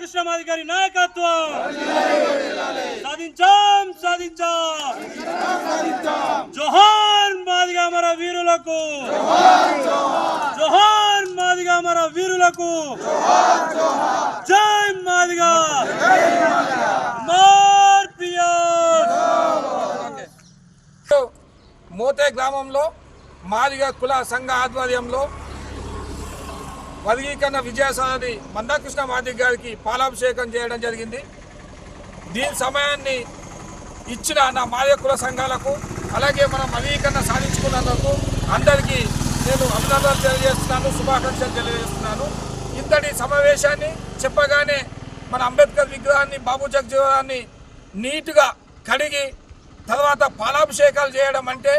మందాకృష్ణ మాదిగ గారి నాయకత్వం సాధించాం సాధించాం జోహార్ మాదిగ మన వీరులకు జోహార్ మాదిగ మన వీరులకు జై మాదిగ మోతే గ్రామంలో మాదిగ కుల సంఘ ఆధ్వర్యంలో వర్గీకరణ విజయసారథి మందాకృష్ణ మాదిగ గారికి పాలాభిషేకం చేయడం జరిగింది. దీని సమయాన్ని ఇచ్చిన నా మాదిగ కుల సంఘాలకు అలాగే మన వర్గీకరణ సాధించుకున్నందుకు అందరికీ నేను అభినందనలు తెలియజేస్తున్నాను, శుభాకాంక్షలు తెలియజేస్తున్నాను. ఇంతటి సమావేశాన్ని చెప్పగానే మన అంబేద్కర్ విగ్రహాన్ని, బాబు జగజీవనాన్ని నీట్గా కడిగి తర్వాత పాలాభిషేకాలు చేయడం అంటే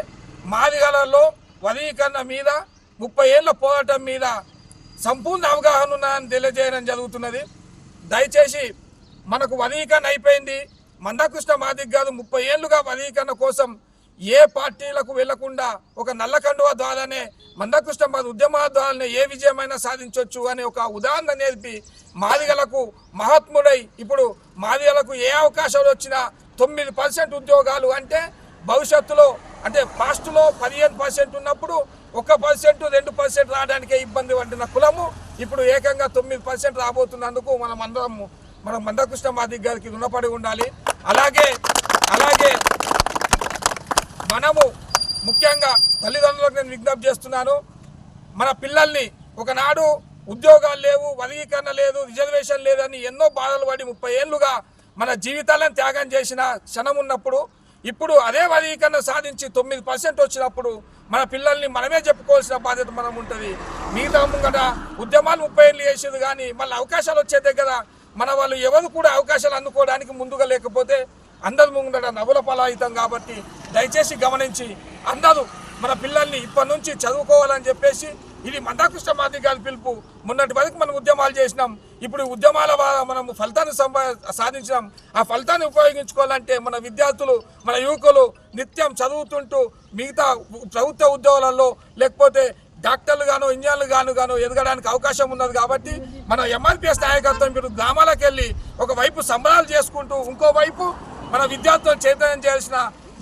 మాదిగలలో వర్గీకరణ మీద 30 ఏళ్ల పోరాటం మీద సంపూర్ణ అవగాహన ఉన్నాయని తెలియజేయడం జరుగుతున్నది. దయచేసి మనకు వర్గీకరణ అయిపోయింది. మందాకృష్ణ మాదిగ గారు 30 ఏళ్లుగా వర్గీకరణ కోసం ఏ పార్టీలకు వెళ్లకుండా ఒక నల్ల కండువా ద్వారానే మందాకృష్ణ మాదిగ ఉద్యమాల ద్వారానే ఏ విజయమైనా సాధించవచ్చు అనే ఒక ఉదాహరణ నేర్పి మాదిగలకు మహాత్ముడై ఇప్పుడు మాదిగలకు ఏ అవకాశాలు వచ్చినా 9% ఉద్యోగాలు అంటే భవిష్యత్తులో అంటే పాస్ట్లో 15% ఉన్నప్పుడు 1%, 2% రావడానికే ఇబ్బంది పడిన కులము ఇప్పుడు ఏకంగా 9% రాబోతున్నందుకు మన మందాకృష్ణ మాదిగ గారికి రుణపడి ఉండాలి. అలాగే మనము ముఖ్యంగా తల్లిదండ్రులకు నేను విజ్ఞప్తి చేస్తున్నాను. మన పిల్లల్ని ఒకనాడు ఉద్యోగాలు లేవు, వర్గీకరణ లేదు, రిజర్వేషన్ లేదని ఎన్నో బాధలు పడి 30 ఏళ్లుగా మన జీవితాలను త్యాగం చేసిన క్షణం ఉన్నప్పుడు ఇప్పుడు అదే వర్గీకరణ సాధించి 9% వచ్చినప్పుడు మన పిల్లల్ని మనమే చెప్పుకోవాల్సిన బాధ్యత మనం ఉంటుంది. మిగతా ముంగట ఉద్యమాలు 30 ఏళ్ళు చేసేది కానీ మళ్ళీ అవకాశాలు వచ్చే దగ్గర మన వాళ్ళు ఎవరు కూడా అవకాశాలు అందుకోవడానికి ముందుగా లేకపోతే అందరు ముంగట నవ్వుల ఫలాయితం. కాబట్టి దయచేసి గమనించి అందరూ మన పిల్లల్ని ఇప్పటి నుంచి చదువుకోవాలని చెప్పేసి ఇది మందాకృష్ణ మాదిగ గారి పిలుపు. మొన్నటి వరకు మనం ఉద్యమాలు చేసినాం, ఇప్పుడు ఉద్యమాల ద్వారా మనం ఫలితాన్ని సాధించినాం. ఆ ఫలితాన్ని ఉపయోగించుకోవాలంటే మన విద్యార్థులు, మన యువకులు నిత్యం చదువుతుంటూ మిగతా ప్రభుత్వ ఉద్యోగాలలో లేకపోతే డాక్టర్లు గాను, ఇంజనీర్లు గాను ఎదగడానికి అవకాశం ఉన్నది. కాబట్టి మన ఎంఆర్పిఎస్ నాయకత్వం ఇప్పుడు గ్రామాలకు వెళ్ళి ఒకవైపు సంబరాలు చేసుకుంటూ ఇంకోవైపు మన విద్యార్థులను చైతన్యం చేయాల్సిన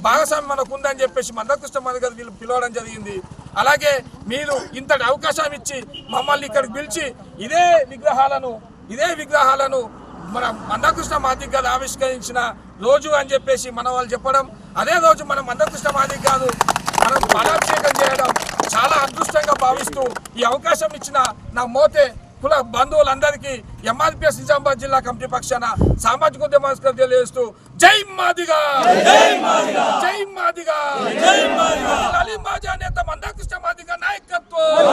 భాగస్వామ్యం మనకు ఉందని చెప్పేసి మందాకృష్ణ మాదిగ గారు వీళ్ళు పిలవడం జరిగింది. అలాగే మీరు ఇంతటి అవకాశం ఇచ్చి మమ్మల్ని ఇక్కడికి పిలిచి ఇదే విగ్రహాలను మన మందాకృష్ణ మాదిగ గారు ఆవిష్కరించిన రోజు అని చెప్పేసి మన వాళ్ళు చెప్పడం, అదే రోజు మన మందాకృష్ణ మాదిగ గారు మనం పాలాభిషేకం చేయడం చాలా అదృష్టంగా భావిస్తూ ఈ అవకాశం ఇచ్చిన నా మోతే కుల బంధువులందరికీ ఎంఆర్పిఎస్ నిజామాబాద్ జిల్లా కమిటీ పక్షాన సామాజిక ఉద్యమ తెలియజేస్తూ జై మాదిగ జై మాదిగ నేత మందాకృష్ణ మాదిగ నాయకత్వం.